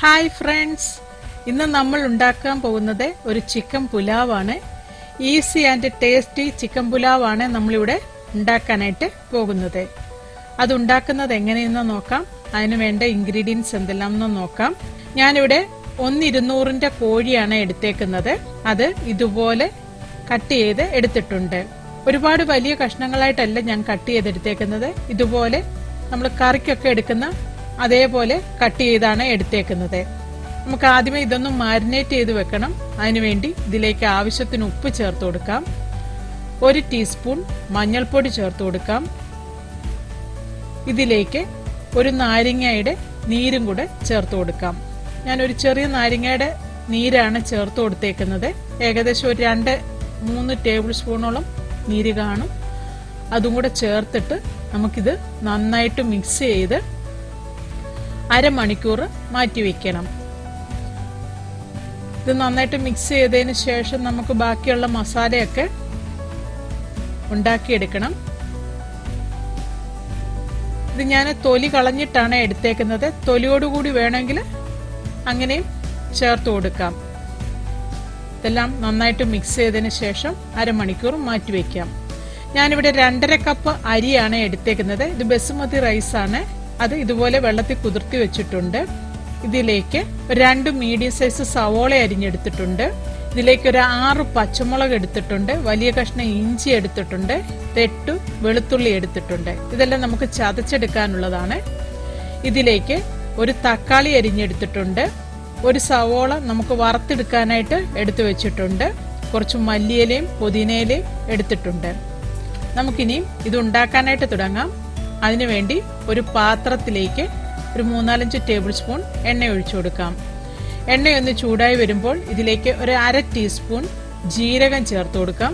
Hi friends, ഇന്ന് നമ്മൾ ഉണ്ടാക്കാൻ പോകുന്നത് ഒരു ചിക്കൻ പുലാവാണ്. ഈസി ആൻഡ് ടേസ്റ്റി ചിക്കൻ പുലാവാണ് നമ്മളിവിടെ ഉണ്ടാക്കാനായിട്ട് പോകുന്നത്. അത് ഉണ്ടാക്കുന്നത് എങ്ങനെയെന്ന് നോക്കാം. അതിന് വേണ്ട ഇൻഗ്രീഡിയൻസ് എന്തെല്ലാം എന്ന് നോക്കാം. ഞാനിവിടെ 1/200 കോഴിയാണ് എടുത്തേക്കുന്നത്. അത് ഇതുപോലെ കട്ട് ചെയ്ത് എടുത്തിട്ടുണ്ട്. ഒരുപാട് വലിയ കഷ്ണങ്ങളായിട്ടല്ല ഞാൻ കട്ട് ചെയ്തെടുത്തേക്കുന്നത്. ഇതുപോലെ നമ്മൾ കറിക്കൊക്കെ എടുക്കുന്ന അതേപോലെ കട്ട് ചെയ്താണ് എടുത്തേക്കുന്നത്. നമുക്ക് ആദ്യമേ ഇതൊന്നും മാരിനേറ്റ് ചെയ്ത് വെക്കണം. അതിനുവേണ്ടി ഇതിലേക്ക് ആവശ്യത്തിന് ഉപ്പ് ചേർത്ത് കൊടുക്കാം. 1 ടീസ്പൂൺ മഞ്ഞൾപ്പൊടി ചേർത്ത് കൊടുക്കാം. ഇതിലേക്ക് ഒരു നാരങ്ങയുടെ നീരും കൂടെ ചേർത്ത് കൊടുക്കാം. ഞാനൊരു ചെറിയ നാരങ്ങയുടെ നീരാണ് ചേർത്ത് കൊടുത്തേക്കുന്നത്. ഏകദേശം ഒരു 2-3 ടേബിൾ സ്പൂണോളം നീര് കാണും. അതും കൂടെ ചേർത്തിട്ട് നമുക്കിത് നന്നായിട്ട് മിക്സ് ചെയ്ത് അരമണിക്കൂർ മാറ്റി വെക്കണം. ഇത് നന്നായിട്ട് മിക്സ് ചെയ്തതിന് ശേഷം നമുക്ക് ബാക്കിയുള്ള മസാലയൊക്കെ ഉണ്ടാക്കിയെടുക്കണം. ഇത് ഞാൻ തൊലി കളഞ്ഞിട്ടാണ് എടുത്തേക്കുന്നത്. തൊലിയോടുകൂടി വേണമെങ്കിൽ അങ്ങനെയും ചേർത്ത് കൊടുക്കാം. ഇതെല്ലാം നന്നായിട്ട് മിക്സ് ചെയ്തതിന് ശേഷം അരമണിക്കൂർ മാറ്റി വെക്കാം. ഞാനിവിടെ 2.5 കപ്പ് അരിയാണ് എടുത്തേക്കുന്നത്. ഇത് ബസുമതി റൈസ് ആണ്. അത് ഇതുപോലെ വെള്ളത്തിൽ കുതിർത്തി വെച്ചിട്ടുണ്ട്. ഇതിലേക്ക് 2 മീഡിയം സൈസ് സവോള അരിഞ്ഞെടുത്തിട്ടുണ്ട്. ഇതിലേക്ക് ഒരു 6 പച്ചമുളക് എടുത്തിട്ടുണ്ട്. വലിയ കഷ്ണം ഇഞ്ചി എടുത്തിട്ടുണ്ട്. 8 വെളുത്തുള്ളി എടുത്തിട്ടുണ്ട്. ഇതെല്ലാം നമുക്ക് ചതച്ചെടുക്കാനുള്ളതാണ്. ഇതിലേക്ക് ഒരു തക്കാളി അരിഞ്ഞെടുത്തിട്ടുണ്ട്. ഒരു സവോള നമുക്ക് വറുത്തെടുക്കാനായിട്ട് എടുത്തു വെച്ചിട്ടുണ്ട്. കുറച്ച് മല്ലിയിലയും പുതിനയിലയും എടുത്തിട്ടുണ്ട്. നമുക്കിനിയും ഇത് ഉണ്ടാക്കാനായിട്ട് തുടങ്ങാം. അതിനുവേണ്ടി ഒരു പാത്രത്തിലേക്ക് ഒരു 3-4 ടേബിൾ സ്പൂൺ എണ്ണ ഒഴിച്ചു കൊടുക്കാം. എണ്ണയൊന്ന് ചൂടായി വരുമ്പോൾ ഇതിലേക്ക് ഒരു 1/2 ടീസ്പൂൺ ജീരകം ചേർത്ത് കൊടുക്കാം.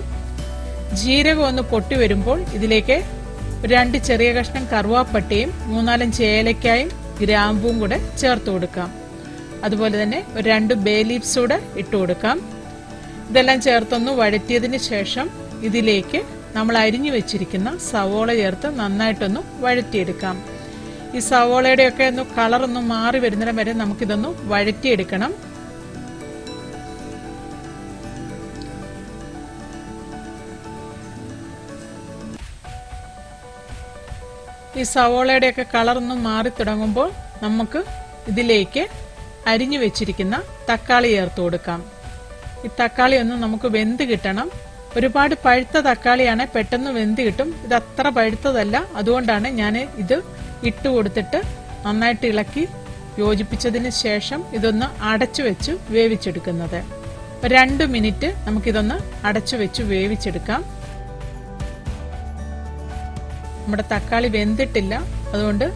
ജീരകം ഒന്ന് പൊട്ടി വരുമ്പോൾ ഇതിലേക്ക് 2 ചെറിയ കഷ്ണം കറുവാപ്പട്ടയും 3-4 ഏലക്കായും ഗ്രാമ്പും കൂടെ ചേർത്ത് കൊടുക്കാം. അതുപോലെ തന്നെ ഒരു 2 ബേ ലീവ്സ് കൂടെ ഇട്ട് കൊടുക്കാം. ഇതെല്ലാം ചേർത്തൊന്ന് വഴറ്റിയതിന് ശേഷം ഇതിലേക്ക് നമ്മൾ അരിഞ്ഞു വെച്ചിരിക്കുന്ന സവോള ചേർത്ത് നന്നായിട്ടൊന്ന് വഴറ്റിയെടുക്കാം. ഈ സവോളയുടെയൊക്കെ ഒന്ന് കളറൊന്ന് മാറി വരുന്നിടം വരെ നമുക്കിതൊന്ന് വഴറ്റിയെടുക്കണം. ഈ സവോളയുടെയൊക്കെ കളറൊന്ന് മാറി തുടങ്ങുമ്പോൾ നമുക്ക് ഇതിലേക്ക് അരിഞ്ഞു വെച്ചിരിക്കുന്ന തക്കാളി ചേർത്ത് കൊടുക്കാം. ഈ തക്കാളി ഒന്ന് നമുക്ക് വെന്ത് കിട്ടണം. ഒരുപാട് പഴുത്ത തക്കാളിയാണ്, പെട്ടെന്ന് വെന്ത് കിട്ടും. ഇത് അത്ര പഴുത്തതല്ല. അതുകൊണ്ടാണ് ഞാൻ ഇത് ഇട്ട് കൊടുത്തിട്ട് നന്നായിട്ട് ഇളക്കി യോജിപ്പിച്ചതിന് ശേഷം ഇതൊന്ന് അടച്ചു വെച്ച് വേവിച്ചെടുക്കുന്നത്. 2 മിനിറ്റ് നമുക്കിതൊന്ന് അടച്ചു വെച്ച് വേവിച്ചെടുക്കാം. നമ്മുടെ തക്കാളി വെന്തിട്ടില്ല. അതുകൊണ്ട്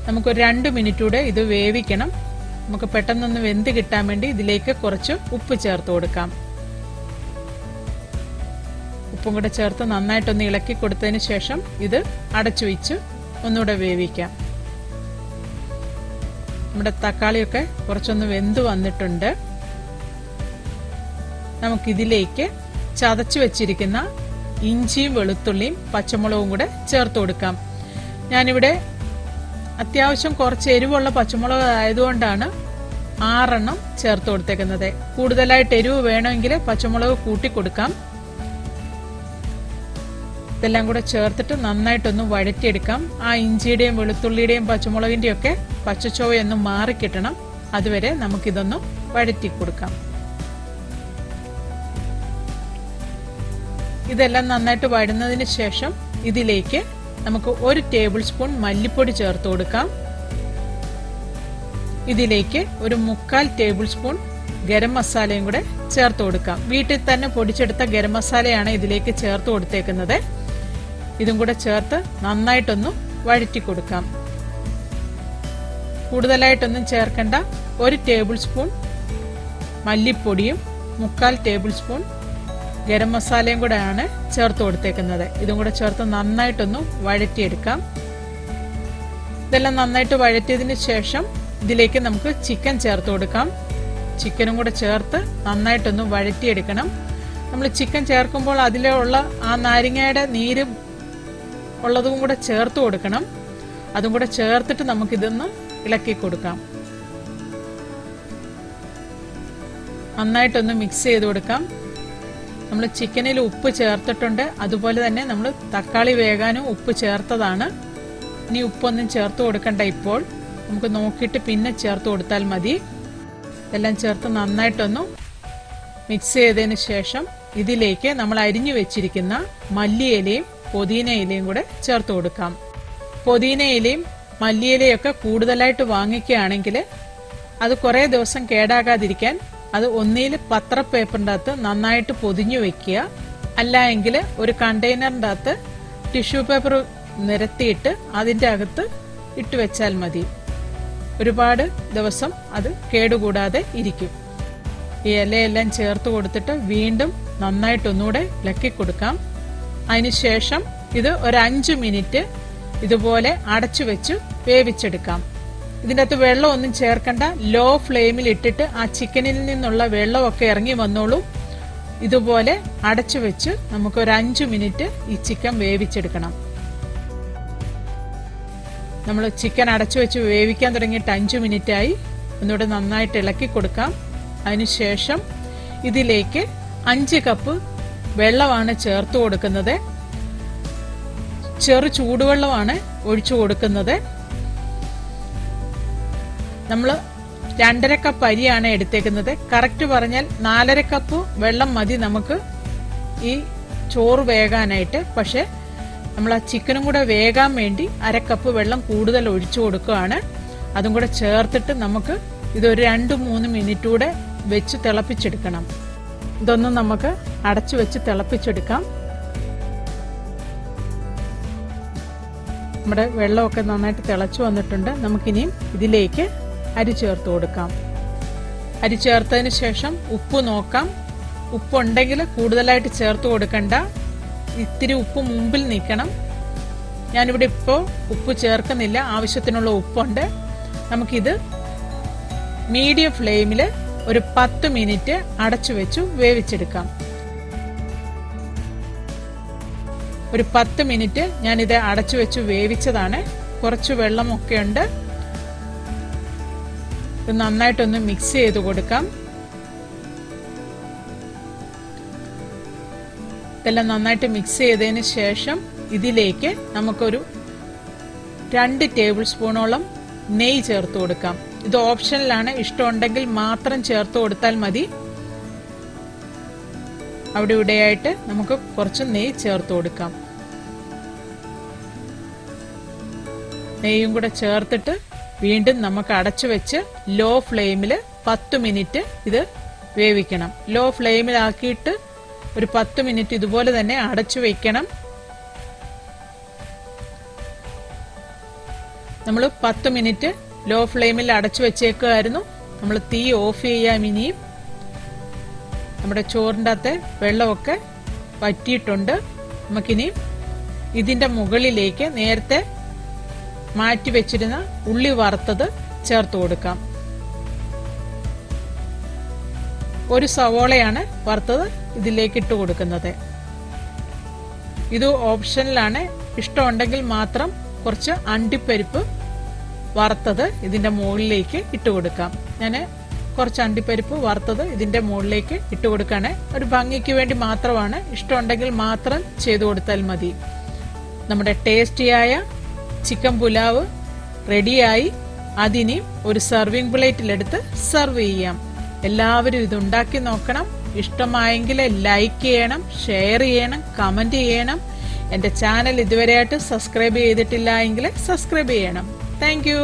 നമുക്ക് 2 മിനിറ്റ് കൂടെ ഇത് വേവിക്കണം. നമുക്ക് പെട്ടെന്നൊന്ന് വെന്ത് കിട്ടാൻ വേണ്ടി ഇതിലേക്ക് കുറച്ച് ഉപ്പ് ചേർത്ത് കൊടുക്കാം. ഉപ്പും കൂടെ ചേർത്ത് നന്നായിട്ടൊന്ന് ഇളക്കി കൊടുത്തതിന് ശേഷം ഇത് അടച്ചു വെച്ച് ഒന്നുകൂടെ വേവിക്കാം. നമ്മുടെ തക്കാളിയൊക്കെ കുറച്ചൊന്ന് വെന്ത് വന്നിട്ടുണ്ട്. നമുക്കിതിലേക്ക് ചതച്ചു വെച്ചിരിക്കുന്ന ഇഞ്ചിയും വെളുത്തുള്ളിയും പച്ചമുളകും കൂടെ ചേർത്ത് കൊടുക്കാം. ഞാനിവിടെ അത്യാവശ്യം കുറച്ച് എരിവുള്ള പച്ചമുളക് ആയതുകൊണ്ടാണ് 6 എണ്ണം ചേർത്ത് കൊടുത്തേക്കുന്നത്. കൂടുതലായിട്ട് എരിവ് വേണമെങ്കിൽ പച്ചമുളക് കൂട്ടി കൊടുക്കാം. ഇതെല്ലാം കൂടെ ചേർത്തിട്ട് നന്നായിട്ടൊന്ന് വഴറ്റിയെടുക്കാം. ആ ഇഞ്ചിയുടെയും വെളുത്തുള്ളിയുടെയും പച്ചമുളകിന്റെയും ഒക്കെ പച്ചച്ചോവയൊന്ന് മാറിക്കിട്ടണം. അതുവരെ നമുക്കിതൊന്ന് വഴറ്റി കൊടുക്കാം. ഇതെല്ലാം നന്നായിട്ട് വഴന്നതിന് ശേഷം ഇതിലേക്ക് നമുക്ക് 1 ടേബിൾ സ്പൂൺ മല്ലിപ്പൊടി ചേർത്ത് കൊടുക്കാം. ഇതിലേക്ക് ഒരു 1/4 ടേബിൾ സ്പൂൺ ഗരം മസാലയും കൂടെ ചേർത്ത് കൊടുക്കാം. വീട്ടിൽ തന്നെ പൊടിച്ചെടുത്ത ഗരം മസാലയാണ് ഇതിലേക്ക് ചേർത്ത് കൊടുത്തേക്കുന്നത്. ഇതും കൂടെ ചേർത്ത് നന്നായിട്ടൊന്ന് വഴറ്റി കൊടുക്കാം. കൂടുതലായിട്ടൊന്നും ചേർക്കണ്ട. 1 ടേബിൾ സ്പൂൺ മല്ലിപ്പൊടിയും 1/4 ടേബിൾ സ്പൂൺ ഗരം മസാലയും കൂടെയാണ് ചേർത്ത് കൊടുത്തേക്കുന്നത്. ഇതും കൂടെ ചേർത്ത് നന്നായിട്ടൊന്ന് വഴറ്റിയെടുക്കാം. ഇതെല്ലാം നന്നായിട്ട് വഴറ്റിയതിന് ശേഷം ഇതിലേക്ക് നമുക്ക് ചിക്കൻ ചേർത്ത് കൊടുക്കാം. ചിക്കനും കൂടെ ചേർത്ത് നന്നായിട്ടൊന്ന് വഴറ്റിയെടുക്കണം. നമ്മൾ ചിക്കൻ ചേർക്കുമ്പോൾ അതിലുള്ള ആ നാരങ്ങയുടെ നീര് ഉള്ളതും കൂടെ ചേർത്ത് കൊടുക്കണം. അതും കൂടെ ചേർത്തിട്ട് നമുക്കിതൊന്ന് ഇളക്കി കൊടുക്കാം. നന്നായിട്ടൊന്ന് മിക്സ് ചെയ്ത് കൊടുക്കാം. നമ്മൾ ചിക്കനിൽ ഉപ്പ് ചേർത്തിട്ടുണ്ട്, അതുപോലെ തന്നെ നമ്മൾ തക്കാളി വേകാനും ഉപ്പ് ചേർത്തതാണ്. ഇനി ഉപ്പൊന്നും ചേർത്ത് കൊടുക്കണ്ട, ഇപ്പോൾ നമുക്ക് നോക്കിയിട്ട് പിന്നെ ചേർത്ത് കൊടുത്താൽ മതി. എല്ലാം ചേർത്ത് നന്നായിട്ടൊന്ന് മിക്സ് ചെയ്തതിന് ശേഷം ഇതിലേക്ക് നമ്മൾ അരിഞ്ഞു വെച്ചിരിക്കുന്ന മല്ലിയിലയും പുതിന ഇലയും കൂടെ ചേർത്ത് കൊടുക്കാം. പുതിന ഇലയും മല്ലിയിലയൊക്കെ കൂടുതലായിട്ട് വാങ്ങിക്കുകയാണെങ്കിൽ അത് കുറേ ദിവസം കേടാകാതിരിക്കാൻ അത് ഒന്നിൽ പത്ര പേപ്പറിൻ്റെ അകത്ത് നന്നായിട്ട് പൊതിഞ്ഞു വെക്കുക. അല്ല എങ്കിൽ ഒരു കണ്ടെയ്നറിൻ്റെ അകത്ത് ടിഷ്യൂ പേപ്പർ നിരത്തിയിട്ട് അതിൻ്റെ അകത്ത് ഇട്ട് വെച്ചാൽ മതി. ഒരുപാട് ദിവസം അത് കേടുകൂടാതെ ഇരിക്കും. ഈ ഇലയെല്ലാം ചേർത്ത് കൊടുത്തിട്ട് വീണ്ടും നന്നായിട്ടൊന്നുകൂടെ ഇളക്കി കൊടുക്കാം. അതിനുശേഷം ഇത് ഒരു 5 മിനിറ്റ് ഇതുപോലെ അടച്ചു വെച്ച് വേവിച്ചെടുക്കാം. ഇതിൻ്റെ അകത്ത് വെള്ളമൊന്നും ചേർക്കണ്ട. ലോ ഫ്ലെയിമിൽ ഇട്ടിട്ട് ആ ചിക്കനിൽ നിന്നുള്ള വെള്ളമൊക്കെ ഇറങ്ങി വന്നോളൂ. ഇതുപോലെ അടച്ചു വെച്ച് നമുക്ക് ഒരു 5 മിനിറ്റ് ഈ ചിക്കൻ വേവിച്ചെടുക്കണം. നമ്മൾ ചിക്കൻ അടച്ചു വെച്ച് വേവിക്കാൻ തുടങ്ങിയിട്ട് 5 മിനിറ്റായി. ഒന്നുകൂടെ നന്നായിട്ട് ഇളക്കി കൊടുക്കാം. അതിനുശേഷം ഇതിലേക്ക് 5 കപ്പ് വെള്ളമാണ് ചേർത്ത് കൊടുക്കുന്നത്. ചെറു ചൂടുവെള്ളമാണ് ഒഴിച്ചു കൊടുക്കുന്നത്. നമ്മൾ 2.5 കപ്പ് അരിയാണ് എടുത്തേക്കുന്നത്. കറക്റ്റ് പറഞ്ഞാൽ 4.5 കപ്പ് വെള്ളം മതി നമുക്ക് ഈ ചോറ് വേകാനായിട്ട്. പക്ഷെ നമ്മൾ ആ ചിക്കനും കൂടെ വേകാൻ വേണ്ടി 1/2 കപ്പ് വെള്ളം കൂടുതൽ ഒഴിച്ചു കൊടുക്കുകയാണ്. അതും കൂടെ ചേർത്തിട്ട് നമുക്ക് ഇതൊരു 2-3 മിനിറ്റ് കൂടെ വെച്ച് തിളപ്പിച്ചെടുക്കണം. ഇതൊന്നും നമുക്ക് അടച്ചു വെച്ച് തിളപ്പിച്ചെടുക്കാം. നമ്മുടെ വെള്ളമൊക്കെ നന്നായിട്ട് തിളച്ചു വന്നിട്ടുണ്ട്. നമുക്കിനിയും ഇതിലേക്ക് അരി ചേർത്ത് കൊടുക്കാം. അരി ചേർത്തതിന് ശേഷം ഉപ്പ് നോക്കാം. ഉപ്പുണ്ടെങ്കിൽ കൂടുതലായിട്ട് ചേർത്ത് കൊടുക്കണ്ട, ഇത്തിരി ഉപ്പ് മുമ്പിൽ നിൽക്കണം. ഞാനിവിടെ ഇപ്പോൾ ഉപ്പ് ചേർക്കുന്നില്ല, ആവശ്യത്തിനുള്ള ഉപ്പുണ്ട്. നമുക്കിത് മീഡിയം ഫ്ലെയിമിൽ ഒരു 10 മിനിറ്റ് അടച്ചു വെച്ചു വേവിച്ചെടുക്കാം. ഒരു 10 മിനിറ്റ് ഞാനിത് അടച്ചു വെച്ച് വേവിച്ചതാണ്. കുറച്ച് വെള്ളമൊക്കെ ഉണ്ട്. ഇത് നന്നായിട്ടൊന്ന് മിക്സ് ചെയ്ത് കൊടുക്കാം. ഇതെല്ലാം നന്നായിട്ട് മിക്സ് ചെയ്തതിന് ശേഷം ഇതിലേക്ക് നമുക്കൊരു 2 ടേബിൾ സ്പൂണോളം നെയ്യ് ചേർത്ത് കൊടുക്കാം. ഇത് ഓപ്ഷനിലാണ്, ഇഷ്ടമുണ്ടെങ്കിൽ മാത്രം ചേർത്ത് കൊടുത്താൽ മതി. അവിടെ ഇവിടെയായിട്ട് നമുക്ക് കുറച്ച് നെയ്യ് ചേർത്ത് കൊടുക്കാം. നെയ്യും കൂടെ ചേർത്തിട്ട് വീണ്ടും നമുക്ക് അടച്ചു വെച്ച് ലോ ഫ്ലെയിമിൽ 10 മിനിറ്റ് ഇത് വേവിക്കണം. ലോ ഫ്ലെയിമിലാക്കിയിട്ട് ഒരു 10 മിനിറ്റ് ഇതുപോലെ തന്നെ അടച്ചു വെക്കണം. നമ്മൾ 10 മിനിറ്റ് ലോ ഫ്ലെയിമിൽ അടച്ചു വെച്ചേക്കുമായിരുന്നു. നമ്മൾ തീ ഓഫ് ചെയ്യാം. ഇനിയും നമ്മുടെ ചോറിൻ്റെ അകത്തെ വെള്ളമൊക്കെ വറ്റിയിട്ടുണ്ട്. നമുക്കിനിയും ഇതിൻ്റെ മുകളിലേക്ക് നേരത്തെ മാറ്റി വെച്ചിരുന്ന ഉള്ളി വറുത്തത് ചേർത്ത് കൊടുക്കാം. ഒരു സവോളയാണ് വറുത്തത് ഇതിലേക്ക് ഇട്ട് കൊടുക്കുന്നത്. ഇത് ഓപ്ഷനിലാണ്, ഇഷ്ടമുണ്ടെങ്കിൽ മാത്രം കുറച്ച് അണ്ടിപ്പരിപ്പ് വറുത്തത് ഇതിന്റെ മുകളിലേക്ക് ഇട്ട് കൊടുക്കാം. ഞാൻ കുറച്ച് അണ്ടിപ്പരിപ്പ് വറുത്തത് ഇതിന്റെ മുകളിലേക്ക് ഇട്ട് കൊടുക്കാണ്. ഒരു ഭംഗിക്ക് വേണ്ടി മാത്രമാണ്, ഇഷ്ടമുണ്ടെങ്കിൽ മാത്രം ചെയ്തു കൊടുത്താൽ മതി. നമ്മുടെ ടേസ്റ്റിയായ ചിക്കൻ പുലാവ് റെഡിയായി. അതിനി ഒരു സർവിംഗ് പ്ലേറ്റിലെടുത്ത് സെർവ് ചെയ്യാം. എല്ലാവരും ഇതുണ്ടാക്കി നോക്കണം. ഇഷ്ടമായെങ്കിൽ ലൈക്ക് ചെയ്യണം, ഷെയർ ചെയ്യണം, കമന്റ് ചെയ്യണം. എന്റെ ചാനൽ ഇതുവരെയായിട്ട് സബ്സ്ക്രൈബ് ചെയ്തിട്ടില്ല എങ്കിൽ സബ്സ്ക്രൈബ് ചെയ്യണം. Thank you.